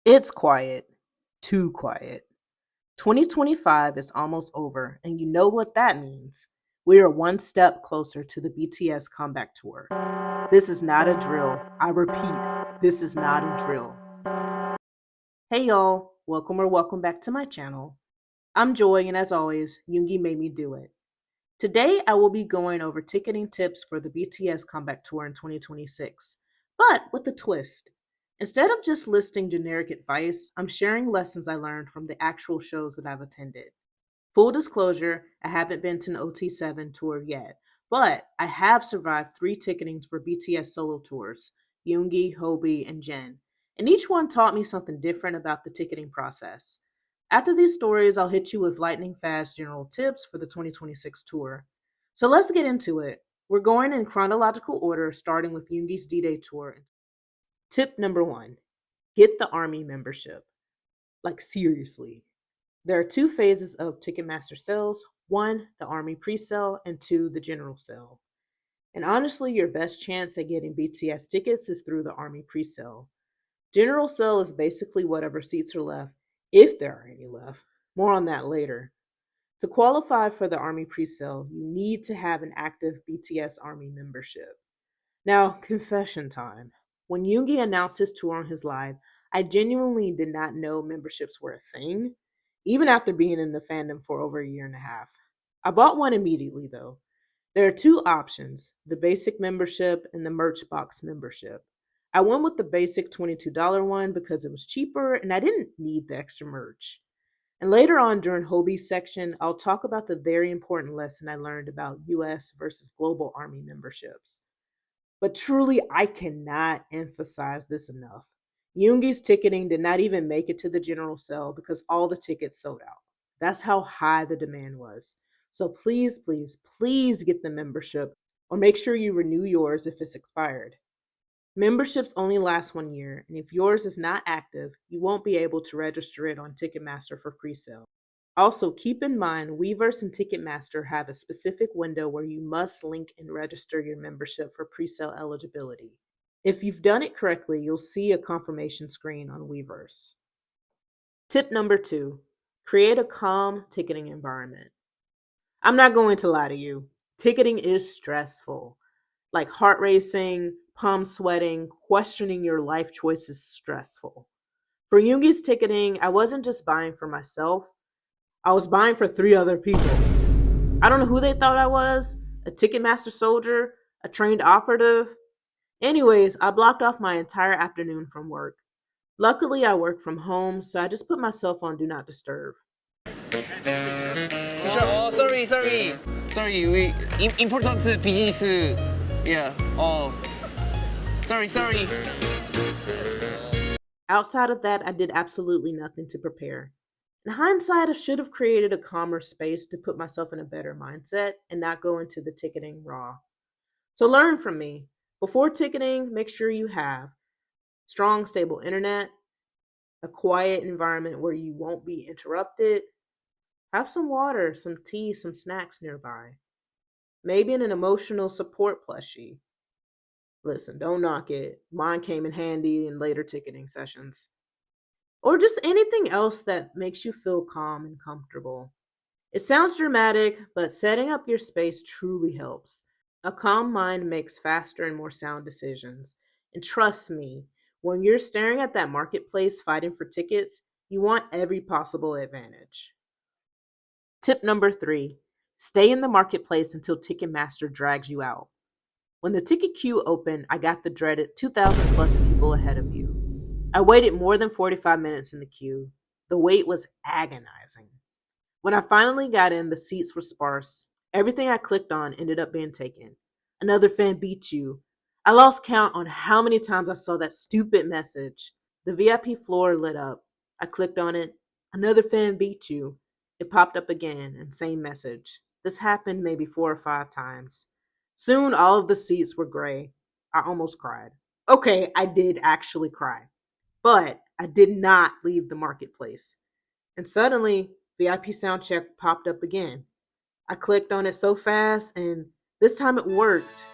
It's quiet. Too quiet. 2025 is almost over, and you know what that means. We are one step closer to the BTS comeback tour. This is not a drill. I repeat, this is not a drill. Hey y'all, welcome back to my channel. I'm Joy, and as always, Yoongi made me do it. Today, I will be going over ticketing tips for the BTS comeback tour in 2026, but with a twist. Instead of just listing generic advice, I'm sharing lessons I learned from the actual shows that I've attended. Full disclosure, I haven't been to an OT7 tour yet, but I have survived 3 ticketings for BTS solo tours, Yoongi, Hobi, and Jin, and each one taught me something different about the ticketing process. After these stories, I'll hit you with lightning fast general tips for the 2026 tour. So let's get into it. We're going in chronological order, starting with Yoongi's D-Day tour. Tip number 1, get the Army membership. Like, seriously. There are 2 phases of Ticketmaster sales: 1, the Army pre-sale, and 2, the general sale. And honestly, your best chance at getting BTS tickets is through the Army pre-sale. General sale is basically whatever seats are left, if there are any left. More on that later. To qualify for the Army pre-sale, you need to have an active BTS Army membership. Now, confession time. When Yoongi announced his tour on his live, I genuinely did not know memberships were a thing, even after being in the fandom for over a year and a half. I bought one immediately, though. There are 2 options: the basic membership and the merch box membership. I went with the basic $22 one because it was cheaper and I didn't need the extra merch. And later on during Hobi's section, I'll talk about the very important lesson I learned about US versus global Army memberships. But truly, I cannot emphasize this enough. Yoongi's ticketing did not even make it to the general sale because all the tickets sold out. That's how high the demand was. So please, please, please get the membership, or make sure you renew yours if it's expired. Memberships only last 1 year, and if yours is not active, you won't be able to register it on Ticketmaster for pre-sale. Also, keep in mind, Weverse and Ticketmaster have a specific window where you must link and register your membership for presale eligibility. If you've done it correctly, you'll see a confirmation screen on Weverse. Tip number 2, create a calm ticketing environment. I'm not going to lie to you, ticketing is stressful. Like heart racing, palm sweating, questioning your life choices stressful. For Yoongi's ticketing, I wasn't just buying for myself, I was buying for 3 other people. I don't know who they thought I was, a Ticketmaster soldier, a trained operative. Anyways, I blocked off my entire afternoon from work. Luckily, I work from home, so I just put myself on Do Not Disturb. Oh, sorry. We important business. Yeah. Oh, sorry. Outside of that, I did absolutely nothing to prepare. In hindsight, I should have created a calmer space to put myself in a better mindset and not go into the ticketing raw. So learn from me. Before ticketing, make sure you have strong, stable internet, a quiet environment where you won't be interrupted. Have some water, some tea, some snacks nearby. Maybe an emotional support plushie. Listen, don't knock it. Mine came in handy in later ticketing sessions. Or just anything else that makes you feel calm and comfortable. It sounds dramatic, but setting up your space truly helps. A calm mind makes faster and more sound decisions. And trust me, when you're staring at that marketplace fighting for tickets, you want every possible advantage. Tip number 3, stay in the marketplace until Ticketmaster drags you out. When the ticket queue opened, I got the dreaded 2,000 plus people ahead of you. I waited more than 45 minutes in the queue. The wait was agonizing. When I finally got in, the seats were sparse. Everything I clicked on ended up being taken. Another fan beat you. I lost count on how many times I saw that stupid message. The VIP floor lit up. I clicked on it. Another fan beat you. It popped up again, and same message. This happened maybe 4 or 5 times. Soon all of the seats were gray. I almost cried. Okay, I did actually cry. But I did not leave the marketplace. And suddenly, VIP sound check popped up again. I clicked on it so fast, and this time it worked.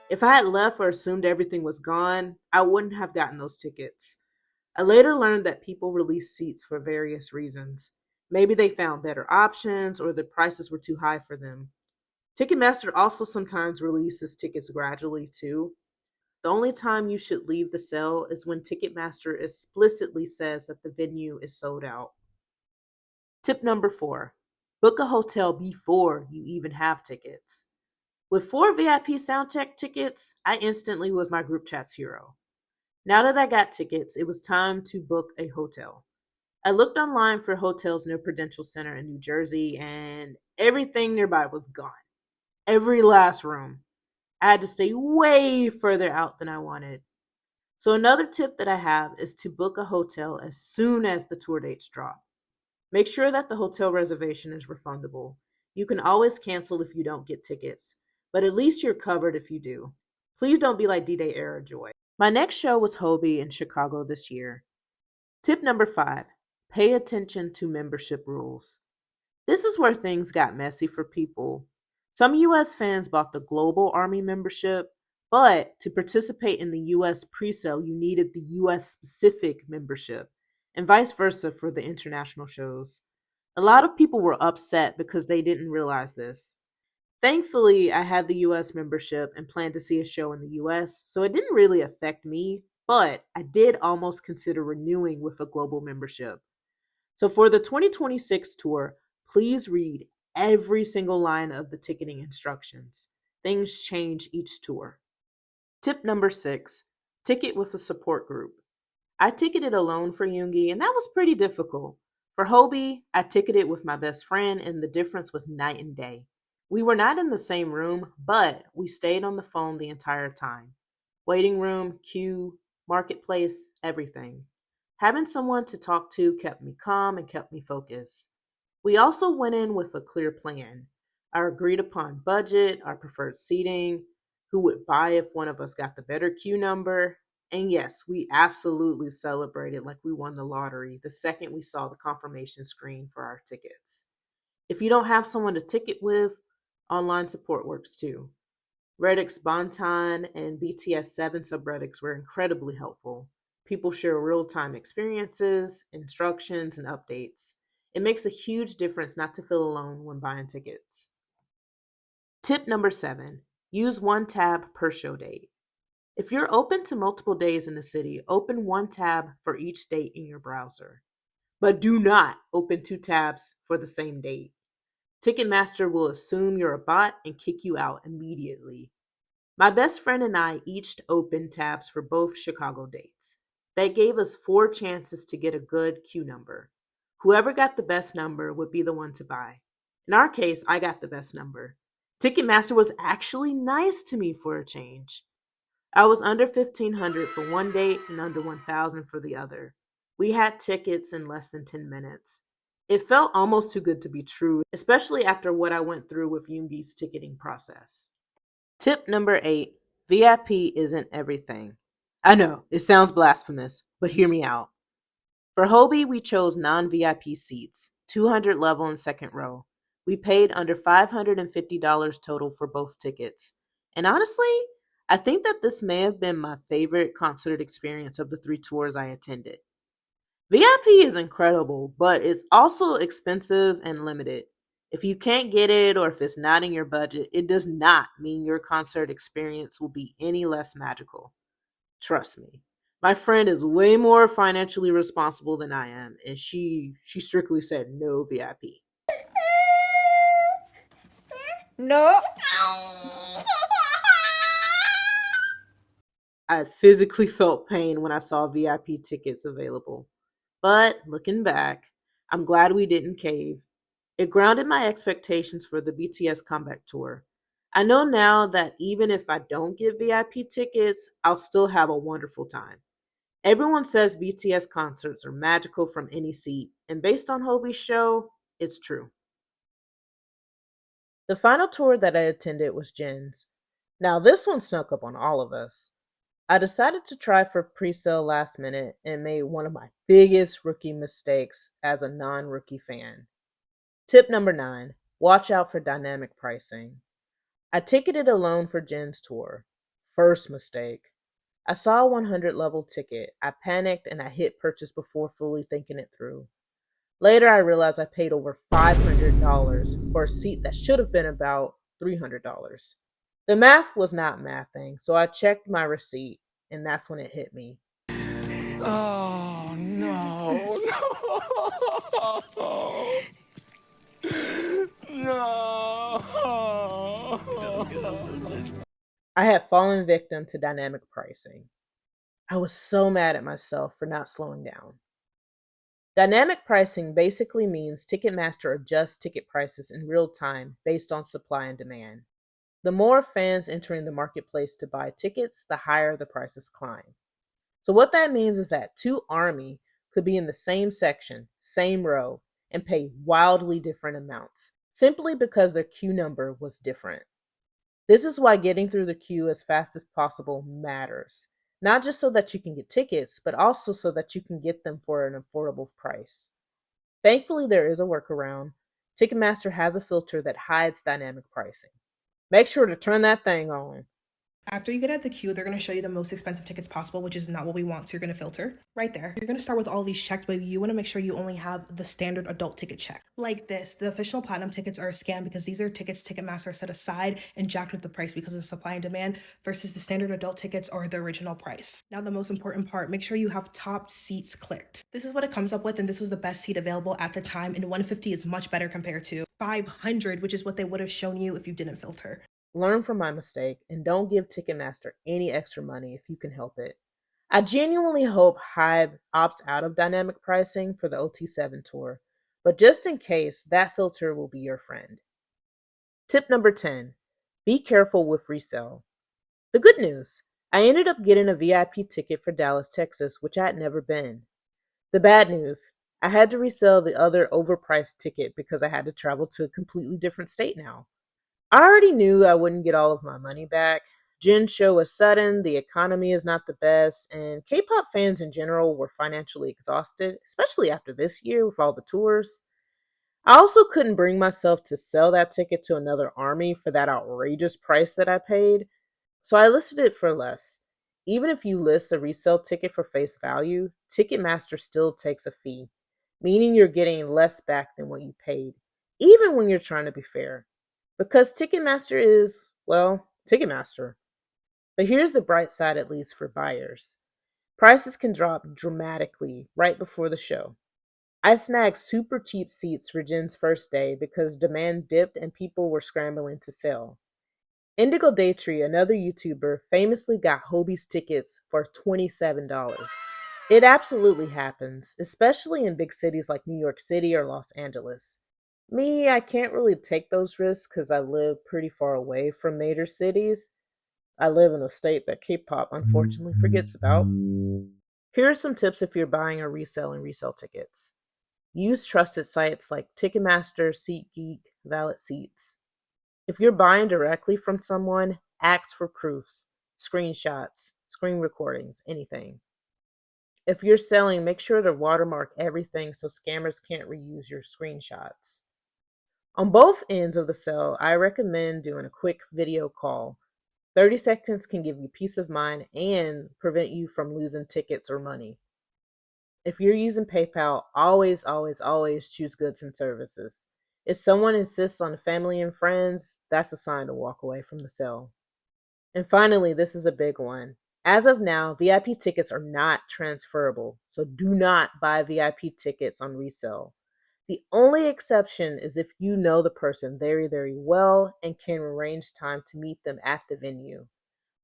If I had left or assumed everything was gone, I wouldn't have gotten those tickets. I later learned that people released seats for various reasons. Maybe they found better options or the prices were too high for them. Ticketmaster also sometimes releases tickets gradually too. The only time you should leave the sale is when Ticketmaster explicitly says that the venue is sold out. Tip number 4: book a hotel before you even have tickets. With 4 VIP soundcheck tickets, I instantly was my group chat's hero. Now that I got tickets, it was time to book a hotel. I looked online for hotels near Prudential Center in New Jersey, and everything nearby was gone. Every last room. I had to stay way further out than I wanted. So, another tip that I have is to book a hotel as soon as the tour dates drop. Make sure that the hotel reservation is refundable. You can always cancel if you don't get tickets, but at least you're covered if you do. Please don't be like D-Day era Joy. My next show was Hobi in Chicago this year. Tip number 5: pay attention to membership rules. This is where things got messy for people. Some US fans bought the Global Army membership, but to participate in the US presale, you needed the US specific membership, and vice versa for the international shows. A lot of people were upset because they didn't realize this. Thankfully, I had the US membership and planned to see a show in the US, so it didn't really affect me, but I did almost consider renewing with a global membership. So for the 2026 tour, please read every single line of the ticketing instructions. Things change each tour. Tip number 6: ticket with a support group. I ticketed alone for Yoongi, and that was pretty difficult. For Hobi, I ticketed with my best friend, and the difference was night and day. We were not in the same room, but we stayed on the phone the entire time. Waiting room, queue, marketplace, everything. Having someone to talk to kept me calm and kept me focused. We also went in with a clear plan: our agreed upon budget, our preferred seating, who would buy if one of us got the better queue number. And yes, we absolutely celebrated like we won the lottery the second we saw the confirmation screen for our tickets. If you don't have someone to ticket with, online support works too. Reddit's Bonton and BTS 7 subreddits were incredibly helpful. People share real time experiences, instructions, and updates. It makes a huge difference not to feel alone when buying tickets. Tip number 7: use one tab per show date. If you're open to multiple days in the city, open one tab for each date in your browser. But do not open 2 tabs for the same date. Ticketmaster will assume you're a bot and kick you out immediately. My best friend and I each opened tabs for both Chicago dates. That gave us 4 chances to get a good queue number. Whoever got the best number would be the one to buy. In our case, I got the best number. Ticketmaster was actually nice to me for a change. I was under 1,500 for one date and under 1,000 for the other. We had tickets in less than 10 minutes. It felt almost too good to be true, especially after what I went through with Yoongi's ticketing process. Tip number 8: VIP isn't everything. I know, it sounds blasphemous, but hear me out. For Hobi, we chose non VIP seats, 200 level and second row. We paid under $550 total for both tickets. And honestly, I think that this may have been my favorite concert experience of the 3 tours I attended. VIP is incredible, but it's also expensive and limited. If you can't get it or if it's not in your budget, it does not mean your concert experience will be any less magical. Trust me. My friend is way more financially responsible than I am, and she strictly said no VIP. No. I physically felt pain when I saw VIP tickets available. But looking back, I'm glad we didn't cave. It grounded my expectations for the BTS comeback tour. I know now that even if I don't get VIP tickets, I'll still have a wonderful time. Everyone says BTS concerts are magical from any seat, and based on Hobi's show, it's true. The final tour that I attended was Jin's. Now, this one snuck up on all of us. I decided to try for pre-sale last minute and made one of my biggest rookie mistakes as a non-rookie fan. Tip number 9: watch out for dynamic pricing. I ticketed alone for Jin's tour. First mistake. I saw a 100 level ticket. I panicked and I hit purchase before fully thinking it through. Later, I realized I paid over $500 for a seat that should have been about $300. The math was not mathing, so I checked my receipt, and that's when it hit me. Oh no, no, no. I had fallen victim to dynamic pricing. I was so mad at myself for not slowing down. Dynamic pricing basically means Ticketmaster adjusts ticket prices in real time based on supply and demand. The more fans entering the marketplace to buy tickets, the higher the prices climb. So, what that means is that two ARMY could be in the same section, same row, and pay wildly different amounts, simply because their queue number was different. This is why getting through the queue as fast as possible matters. Not just so that you can get tickets, but also so that you can get them for an affordable price. Thankfully, there is a workaround. Ticketmaster has a filter that hides dynamic pricing. Make sure to turn that thing on. After you get at the queue, they're going to show you the most expensive tickets possible, which is not what we want. So you're going to filter right there. You're going to start with all these checked, but you want to make sure you only have the standard adult ticket check. Like this, the official platinum tickets are a scam because these are tickets Ticketmaster set aside and jacked with the price because of supply and demand versus the standard adult tickets are the original price. Now, the most important part, make sure you have top seats clicked. This is what it comes up with, and this was the best seat available at the time, and 150 is much better compared to 500, which is what they would have shown you if you didn't filter. Learn from my mistake and don't give Ticketmaster any extra money if you can help it. I genuinely hope Hive opts out of dynamic pricing for the OT7 tour, but just in case, that filter will be your friend. Tip number 10, be careful with resale. The good news, I ended up getting a VIP ticket for Dallas, Texas, which I had never been. The bad news, I had to resell the other overpriced ticket because I had to travel to a completely different state now. I already knew I wouldn't get all of my money back. Jin's show was sudden, the economy is not the best, and K-pop fans in general were financially exhausted, especially after this year with all the tours. I also couldn't bring myself to sell that ticket to another ARMY for that outrageous price that I paid, so I listed it for less. Even if you list a resale ticket for face value, Ticketmaster still takes a fee, meaning you're getting less back than what you paid, even when you're trying to be fair. Because Ticketmaster is, well, Ticketmaster. But here's the bright side, at least for buyers. Prices can drop dramatically right before the show. I snagged super cheap seats for Jin's first day because demand dipped and people were scrambling to sell. Indigo Daytree, another YouTuber, famously got Hobi's tickets for $27. It absolutely happens, especially in big cities like New York City or Los Angeles. Me, I can't really take those risks because I live pretty far away from major cities. I live in a state that K-pop unfortunately forgets about. Here are some tips if you're buying or reselling resale tickets. Use trusted sites like Ticketmaster, SeatGeek, Valid Seats. If you're buying directly from someone, ask for proofs, screenshots, screen recordings, anything. If you're selling, make sure to watermark everything so scammers can't reuse your screenshots. On both ends of the sale, I recommend doing a quick video call. 30 seconds can give you peace of mind and prevent you from losing tickets or money. If you're using PayPal, always, always, always choose goods and services. If someone insists on family and friends, that's a sign to walk away from the sale. And finally, this is a big one. As of now, VIP tickets are not transferable, so do not buy VIP tickets on resale. The only exception is if you know the person very, very well and can arrange time to meet them at the venue.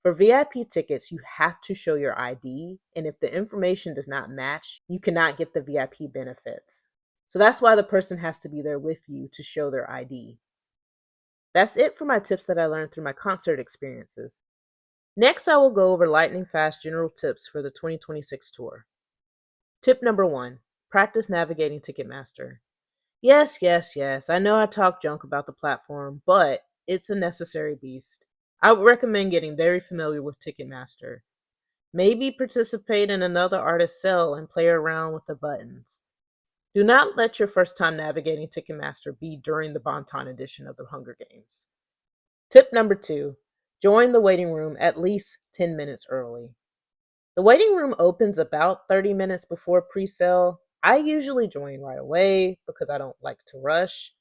For VIP tickets, you have to show your ID, and if the information does not match, you cannot get the VIP benefits. So that's why the person has to be there with you to show their ID. That's it for my tips that I learned through my concert experiences. Next, I will go over lightning fast general tips for the 2026 tour. Tip number 1, practice navigating Ticketmaster. Yes, I know I talk junk about the platform, but it's a necessary beast. I would recommend getting very familiar with Ticketmaster. Maybe participate in another artist's sale and play around with the buttons. Do not let your first time navigating Ticketmaster be during the Bonton edition of the Hunger Games. Tip number 2, join the waiting room at least 10 minutes early. The waiting room opens about 30 minutes before pre-sale. I usually join right away because I don't like to rush.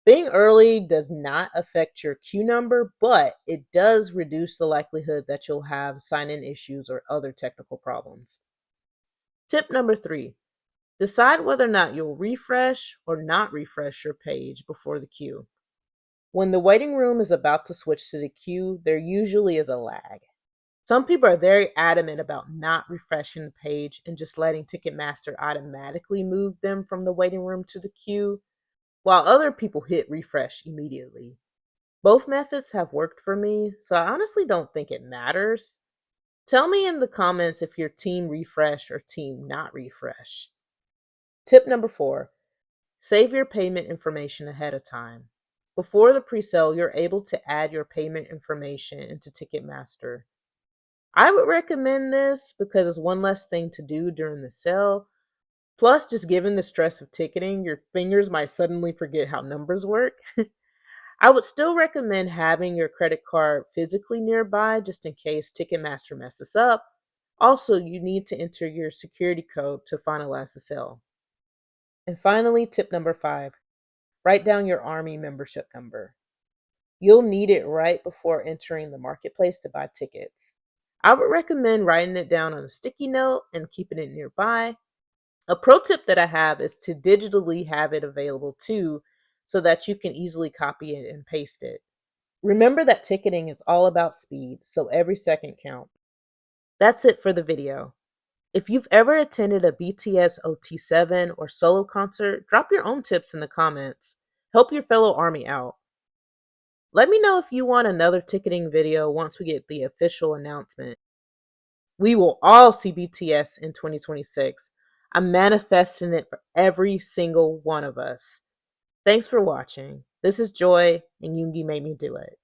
Being early does not affect your queue number, but it does reduce the likelihood that you'll have sign-in issues or other technical problems. Tip number 3, decide whether or not you'll refresh or not refresh your page before the queue. When the waiting room is about to switch to the queue, there usually is a lag. Some people are very adamant about not refreshing the page and just letting Ticketmaster automatically move them from the waiting room to the queue, while other people hit refresh immediately. Both methods have worked for me, so I honestly don't think it matters. Tell me in the comments if you're team refresh or team not refresh. Tip number 4, save your payment information ahead of time. Before the pre-sale, you're able to add your payment information into Ticketmaster. I would recommend this because it's one less thing to do during the sale. Plus, just given the stress of ticketing, your fingers might suddenly forget how numbers work. I would still recommend having your credit card physically nearby just in case Ticketmaster messes up. Also, you need to enter your security code to finalize the sale. And finally, tip number 5, write down your Army membership number. You'll need it right before entering the marketplace to buy tickets. I would recommend writing it down on a sticky note and keeping it nearby. A pro tip that I have is to digitally have it available too, so that you can easily copy it and paste it. Remember that ticketing is all about speed, so every second counts. That's it for the video. If you've ever attended a BTS OT7 or solo concert, drop your own tips in the comments. Help your fellow ARMY out. Let me know if you want another ticketing video once we get the official announcement. We will all see BTS in 2026. I'm manifesting it for every single one of us. Thanks for watching. This is Joy, and Yoongi made me do it.